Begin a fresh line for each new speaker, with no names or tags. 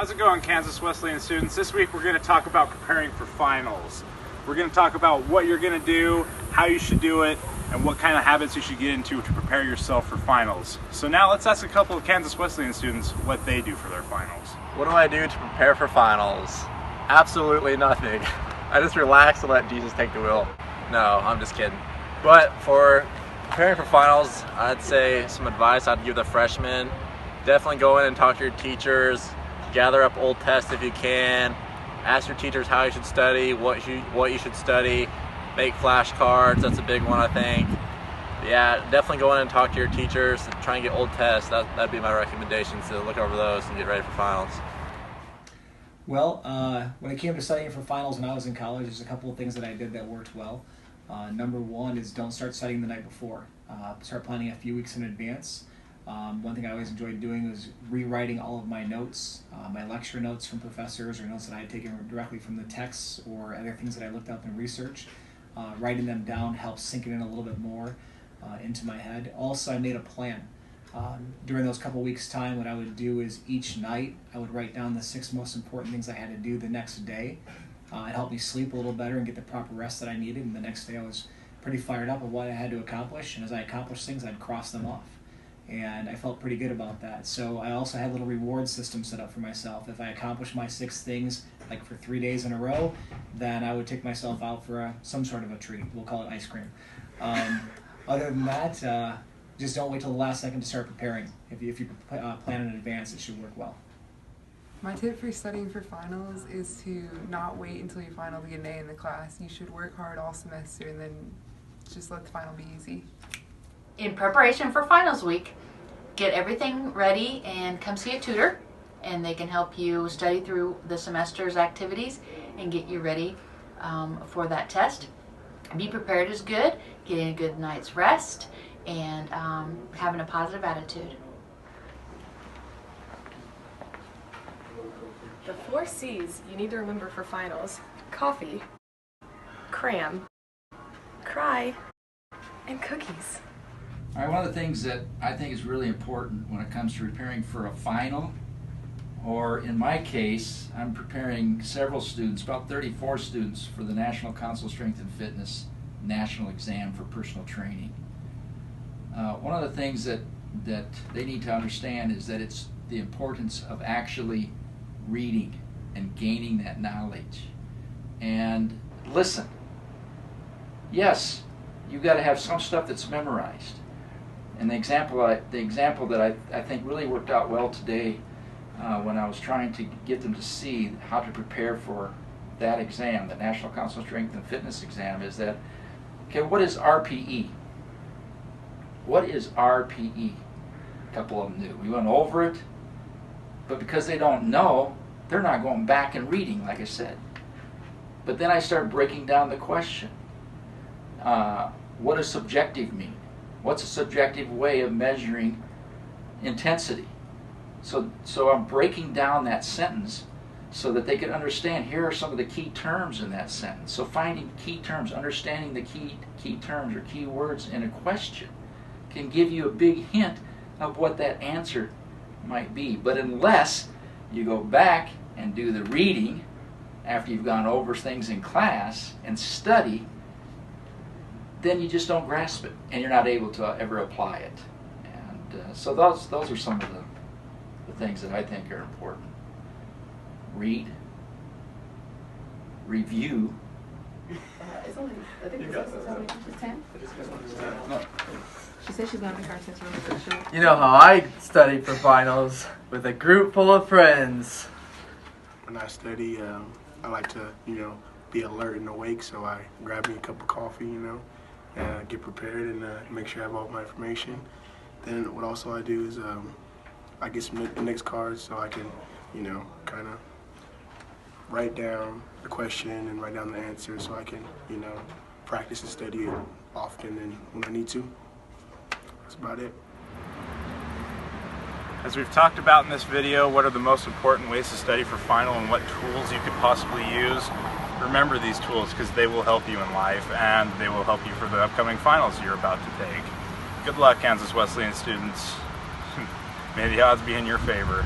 How's it going, Kansas Wesleyan students? This week we're going to talk about preparing for finals. We're going to talk about what you're going to do, how you should do it, and what kind of habits you should get into to prepare yourself for finals. So now let's ask a couple of Kansas Wesleyan students what they do for their finals.
What do I do to prepare for finals? Absolutely nothing. I just relax and let Jesus take the wheel. No, I'm just kidding. But for preparing for finals, I'd say some advice I'd give the freshmen. Definitely go in and talk to your teachers. Gather up old tests if you can. Ask your teachers how you should study, what you should study. Make flashcards, that's a big one, I think. Yeah, definitely go in and talk to your teachers and try and get old tests. That'd be my recommendation, to look over those and get ready for finals.
Well, when it came to studying for finals when I was in college, there's a couple of things that I did that worked well. Number one is don't start studying the night before. Start planning a few weeks in advance. One thing I always enjoyed doing was rewriting all of my notes, my lecture notes from professors or notes that I had taken directly from the texts or other things that I looked up in research. Writing them down helps sink it in a little bit more into my head. Also, I made a plan. During those couple weeks' time, what I would do is each night I would write down the 6 most important things I had to do the next day. It helped me sleep a little better and get the proper rest that I needed, and the next day I was pretty fired up of what I had to accomplish, and as I accomplished things, I'd cross them off. And I felt pretty good about that. So I also had a little reward system set up for myself. If I accomplished my 6 things like for 3 days in a row, then I would take myself out for some sort of a treat. We'll call it ice cream. Other than that, just don't wait till the last second to start preparing. If you plan in advance, it should work well.
My tip for studying for finals is to not wait until you finally get an A in the class. You should work hard all semester and then just let the final be easy.
In preparation for finals week, get everything ready and come see a tutor, and they can help you study through the semester's activities and get you ready for that test. Be prepared is good, getting a good night's rest, and having a positive attitude.
The 4 C's you need to remember for finals: coffee, cram, cry, and cookies.
All right, one of the things that I think is really important when it comes to preparing for a final, or in my case, I'm preparing several students, about 34 students, for the National Council of Strength and Fitness National Exam for Personal Training. One of the things that they need to understand is that it's the importance of actually reading and gaining that knowledge. And listen, yes, you've got to have some stuff that's memorized. And the example that I think really worked out well today when I was trying to get them to see how to prepare for that exam, the National Council of Strength and Fitness exam, is that, okay, what is RPE? What is RPE? A couple of them knew. We went over it, but because they don't know, they're not going back and reading, like I said. But then I started breaking down the question. What does subjective mean? What's a subjective way of measuring intensity? So I'm breaking down that sentence so that they can understand, here are some of the key terms in that sentence. So finding key terms, understanding the key terms or key words in a question can give you a big hint of what that answer might be. But unless you go back and do the reading after you've gone over things in class and study, then you just don't grasp it, and you're not able to ever apply it. And so those are some of the things that I think are important. Read, review.
It's only, I think it's 10.
No.
She said she's going to make our test really good.
You know how I study for finals? With a group full of friends.
When I study, I like to, be alert and awake, so I grab me a cup of coffee, get prepared and make sure I have all my information. Then what also I do is I get some index cards so I can, kind of write down the question and write down the answer so I can, practice and study it often and when I need to. That's about it.
As we've talked about in this video, what are the most important ways to study for final and what tools you could possibly use? Remember these tools because they will help you in life and they will help you for the upcoming finals you're about to take. Good luck, Kansas Wesleyan students. May the odds be in your favor.